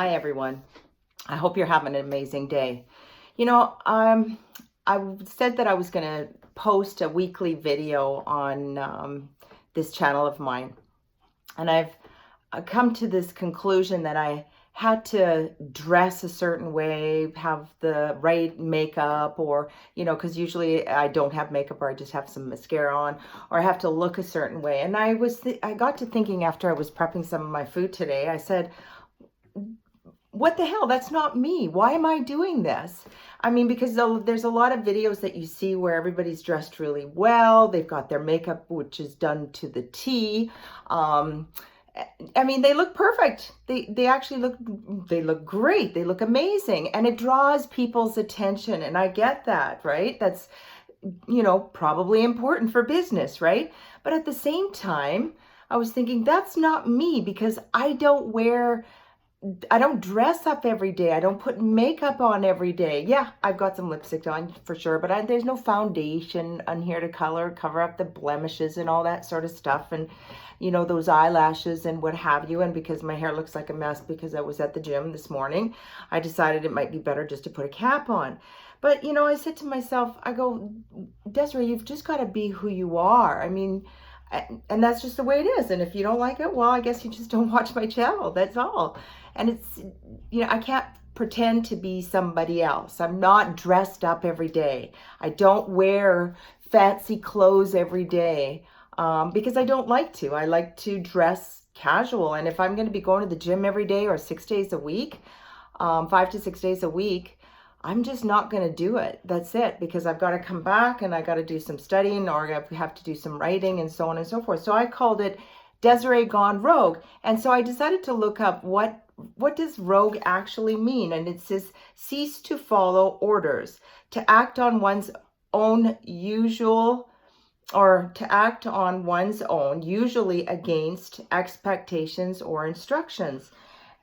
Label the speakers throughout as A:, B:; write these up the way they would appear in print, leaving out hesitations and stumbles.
A: Hi, everyone. I hope you're having an amazing day. I said that I was going to post a weekly video on this channel of mine. And I've come to this conclusion that I had to dress a certain way, have the right makeup, or, because usually I don't have makeup or I just have some mascara on, or I have to look a certain way. And I got to thinking after I was prepping some of my food today, I said, what the hell? That's not me. Why am I doing this? I mean, because there's a lot of videos that you see where everybody's dressed really well. They've got their makeup, which is done to the T. I mean, they look perfect. They actually look great. They look amazing. And it draws people's attention. And I get that, right? That's, probably important for business, right? But at the same time, I was thinking that's not me, because I don't dress up every day. I don't put makeup on every day. Yeah, I've got some lipstick on for sure, but there's no foundation on here to cover up the blemishes and all that sort of stuff. And, those eyelashes and what have you. And because my hair looks like a mess because I was at the gym this morning, I decided it might be better just to put a cap on. But, I said to myself, I go, Desiree, you've just got to be who you are. I mean, and that's just the way it is. And if you don't like it, well, I guess you just don't watch my channel. That's all. And it's, I can't pretend to be somebody else. I'm not dressed up every day. I don't wear fancy clothes every day because I don't like to. I like to dress casual. And if I'm going to be going to the gym every day or 6 days a week, 5 to 6 days a week, I'm just not going to do it. That's it, because I've got to come back and I got to do some studying, or I have to do some writing and so on and so forth. So I called it Desiree Gone Rogue. And so I decided to look up what does rogue actually mean? And it says cease to follow orders, to act on one's own usually against expectations or instructions.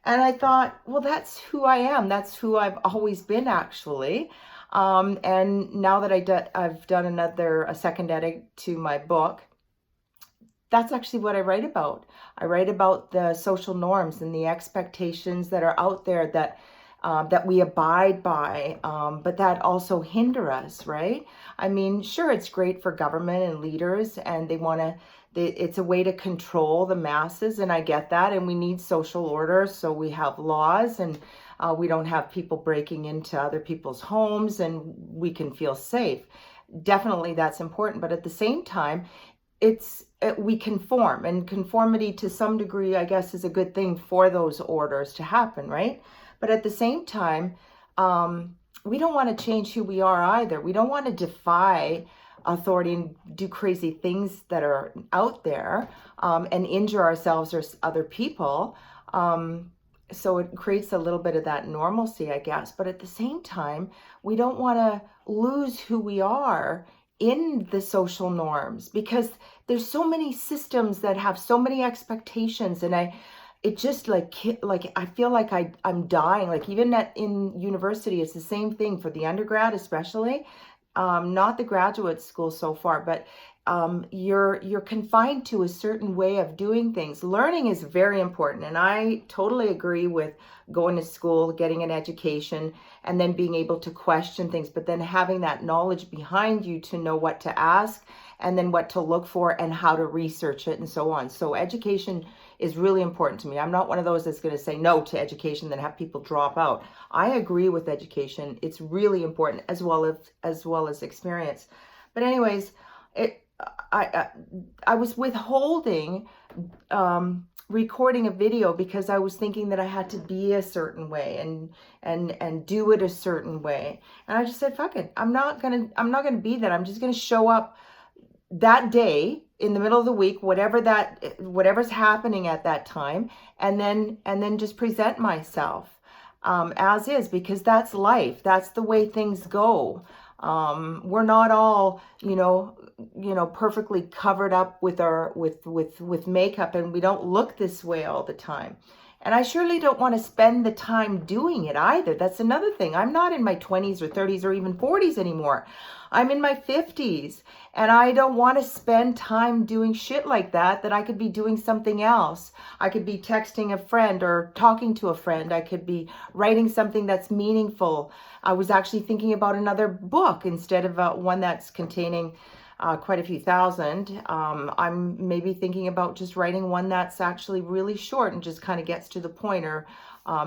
A: And I thought, well, that's who I am. That's who I've always been, actually. And now that I've done a second edit to my book, that's actually what I write about. I write about the social norms and the expectations that are out there that we abide by, but that also hinder us, right? I mean, sure, it's great for government and leaders, and it's a way to control the masses, and I get that, and we need social order, so we have laws, and we don't have people breaking into other people's homes, and we can feel safe. Definitely that's important, but at the same time, we conform, and conformity to some degree, I guess, is a good thing for those orders to happen, right? But at the same time, we don't want to change who we are either. We don't want to defy authority and do crazy things that are out there and injure ourselves or other people. So it creates a little bit of that normalcy, I guess. But at the same time, we don't want to lose who we are in the social norms, because there's so many systems that have so many expectations, and it just like I feel like I'm dying. Like even in university, it's the same thing for the undergrad, especially not the graduate school so far, but you're confined to a certain way of doing things. Learning is very important, and I totally agree with going to school, getting an education, and then being able to question things, but then having that knowledge behind you to know what to ask, and then what to look for, and how to research it, and so on. So education is really important to me. I'm not one of those that's going to say no to education, then have people drop out. I agree with education. It's really important, as well as experience. But anyways, I was withholding recording a video because I was thinking that I had to be a certain way and do it a certain way. And I just said, fuck it. I'm not gonna be that. I'm just gonna show up that day in the middle of the week, whatever's happening at that time, and then just present myself as is, because that's life. That's the way things go. We're not all, perfectly covered up with makeup, and we don't look this way all the time. And I surely don't want to spend the time doing it either. That's another thing. I'm not in my 20s or 30s or even 40s anymore. I'm in my 50s and I don't want to spend time doing shit like that I could be doing something else. I could be texting a friend or talking to a friend. I could be writing something that's meaningful. I was actually thinking about another book instead of one that's containing quite a few thousand. I'm maybe thinking about just writing one that's actually really short and just kind of gets to the point, or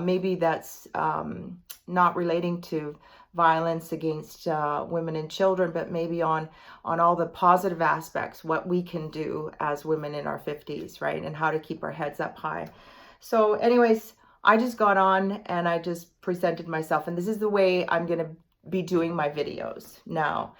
A: maybe that's not relating to violence against women and children, but maybe on all the positive aspects, what we can do as women in our 50s, right? And how to keep our heads up high. So anyways, I just got on and I just presented myself, and this is the way I'm going to be doing my videos now.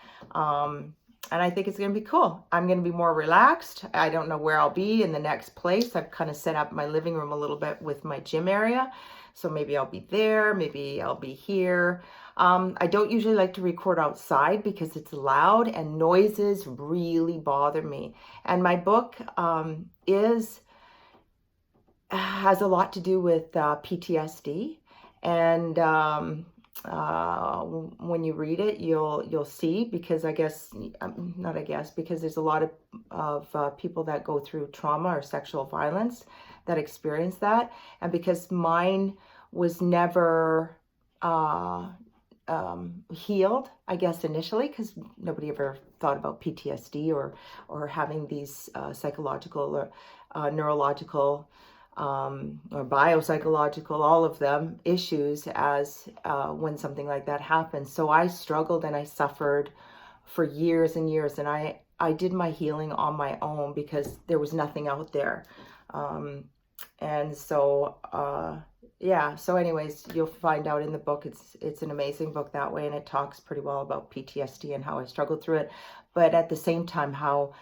A: And I think it's going to be cool. I'm going to be more relaxed. I don't know where I'll be in the next place. I've kind of set up my living room a little bit with my gym area. So maybe I'll be there. Maybe I'll be here. I don't usually like to record outside because it's loud and noises really bother me. And my book has a lot to do with PTSD. And when you read it, you'll see, because because there's a lot of people that go through trauma or sexual violence that experience that, and because mine was never healed, I guess, initially, because nobody ever thought about PTSD or having these psychological or neurological or biopsychological, all of them, issues as when something like that happens. So I struggled and I suffered for years and years, and I did my healing on my own because there was nothing out there. And so yeah, so anyways, you'll find out in the book, it's an amazing book that way, and it talks pretty well about PTSD and how I struggled through it, but at the same time how,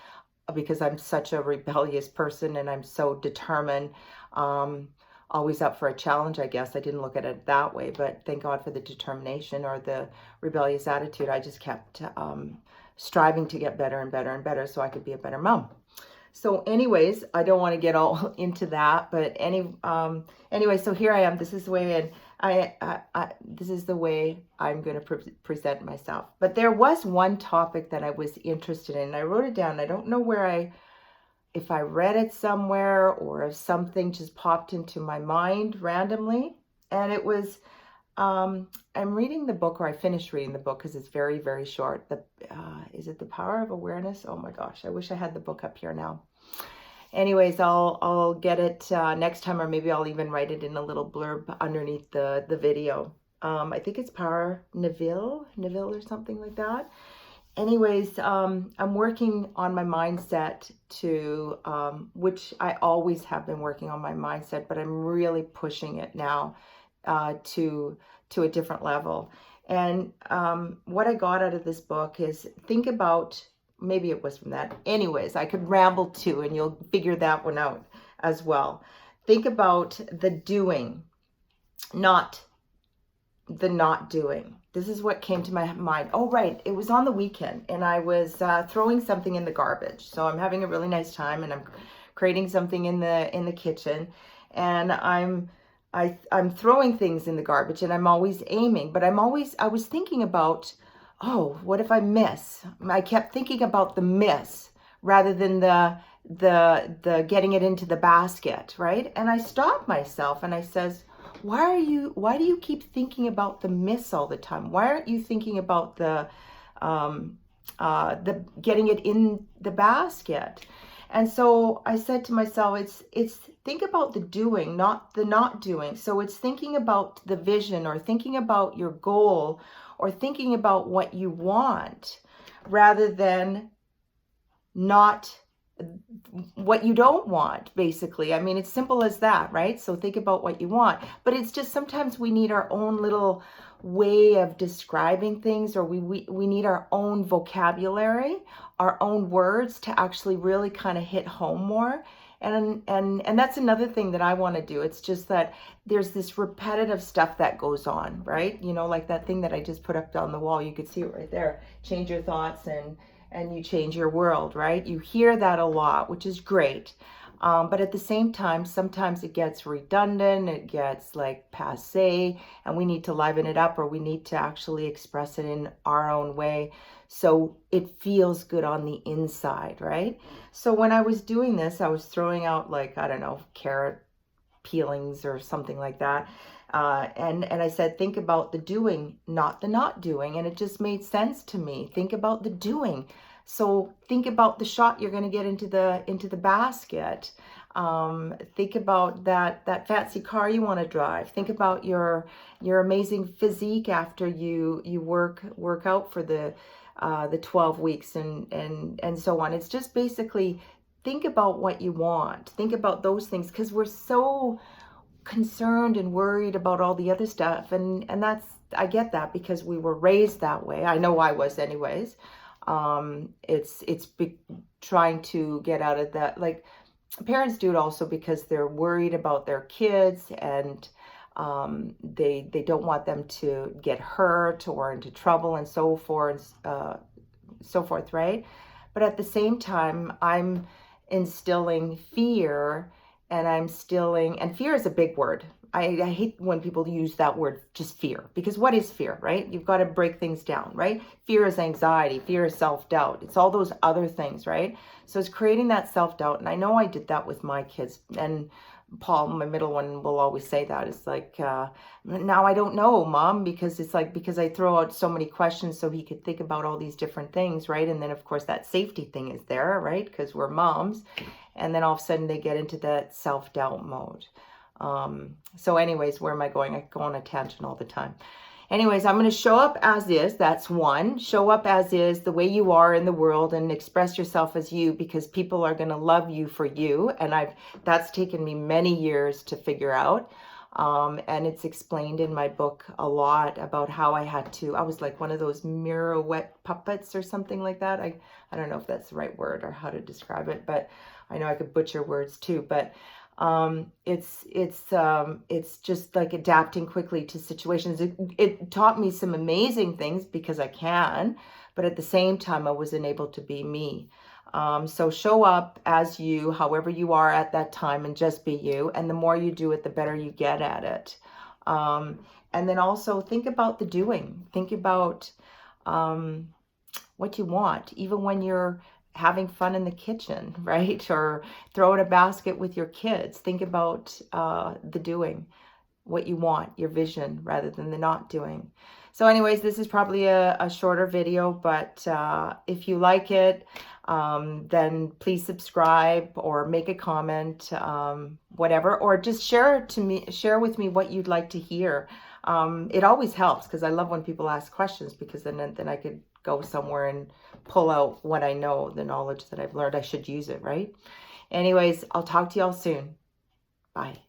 A: because I'm such a rebellious person and I'm so determined, always up for a challenge, I guess. I didn't look at it that way, but thank God for the determination or the rebellious attitude. I just kept striving to get better and better and better so I could be a better mom. So anyways, I don't want to get all into that, but anyway, so here I am. This is the way, and this is the way I'm going to present myself. But there was one topic that I was interested in, and I wrote it down. I don't know if I read it somewhere or if something just popped into my mind randomly. And it was, I'm reading the book, or I finished reading the book because it's very, very short. Is it The Power of Awareness? Oh my gosh, I wish I had the book up here now. Anyways, I'll get it next time, or maybe I'll even write it in a little blurb underneath the video. I think it's Neville or something like that. Anyways, I'm working on my mindset to, which I always have been working on my mindset, but I'm really pushing it now to a different level. And what I got out of this book is, think about, maybe it was from that. Anyways, I could ramble too, and you'll figure that one out as well. Think about the doing, not the not doing. This is what came to my mind. Oh, right. It was on the weekend, and I was throwing something in the garbage. So I'm having a really nice time, and I'm creating something in the kitchen, and I'm throwing things in the garbage, and I'm always aiming, but I was thinking about, oh, what if I miss? I kept thinking about the miss rather than the getting it into the basket, right? And I stopped myself and I says, why do you keep thinking about the miss all the time? Why aren't you thinking about the getting it in the basket? And so I said to myself, it's think about the doing, not the not doing. So it's thinking about the vision, or thinking about your goal, or thinking about what you want, rather than not what you don't want, basically. I mean, it's simple as that, right? So think about what you want. But it's just sometimes we need our own little way of describing things, or we need our own vocabulary, our own words to actually really kind of hit home more. And that's another thing that I want to do. It's just that there's this repetitive stuff that goes on, right? You know, like that thing that I just put up on the wall. You could see it right there. Change your thoughts and you change your world, right? You hear that a lot, which is great. But at the same time, sometimes it gets redundant, it gets like passe, and we need to liven it up, or we need to actually express it in our own way so it feels good on the inside, right? So when I was doing this, I was throwing out like, I don't know, carrot peelings or something like that. And I said, think about the doing, not the not doing. And it just made sense to me. Think about the doing. So think about the shot you're going to get into the basket. Think about that fancy car you want to drive. Think about your amazing physique after you work out for the 12 weeks and so on. It's just basically think about what you want. Think about those things, because we're so concerned and worried about all the other stuff, and that's, I get that because we were raised that way. I know I was anyways. Trying to get out of that. Like, parents do it also because they're worried about their kids, and they don't want them to get hurt or into trouble and so forth, right? But at the same time, I'm instilling fear, and fear is a big word. I hate when people use that word, just fear, because what is fear, right? You've got to break things down, right? Fear is anxiety, fear is self-doubt. It's all those other things, right? So it's creating that self-doubt. And I know I did that with my kids, and Paul, my middle one, will always say that. It's like, now I don't know, Mom, because it's like, because I throw out so many questions so he could think about all these different things, right? And then, of course, that safety thing is there, right? Because we're moms. And then all of a sudden they get into that self-doubt mode. So anyways, where am I going? I go on a tangent all the time. Anyways, I'm going to show up as is. That's one. Show up as is, the way you are in the world, and express yourself as you, because people are going to love you for you. And that's taken me many years to figure out. And it's explained in my book a lot about how I was like one of those mirror-wet puppets or something like that. I don't know if that's the right word or how to describe it, but I know I could butcher words too, but it's just like adapting quickly to situations. It taught me some amazing things because I can, but at the same time, I wasn't able to be me. So show up as you, however you are at that time, and just be you. And the more you do it, the better you get at it. And then also think about the doing. Think about what you want, even when you're having fun in the kitchen, right? Or throwing a basket with your kids. Think about the doing, what you want, your vision, rather than the not doing. So anyways, this is probably a shorter video, but if you like it, then please subscribe or make a comment, whatever, or just share with me what you'd like to hear. It always helps, because I love when people ask questions, because then I could go somewhere and pull out what I know, the knowledge that I've learned. I should use it, right? Anyways, I'll talk to y'all soon. Bye.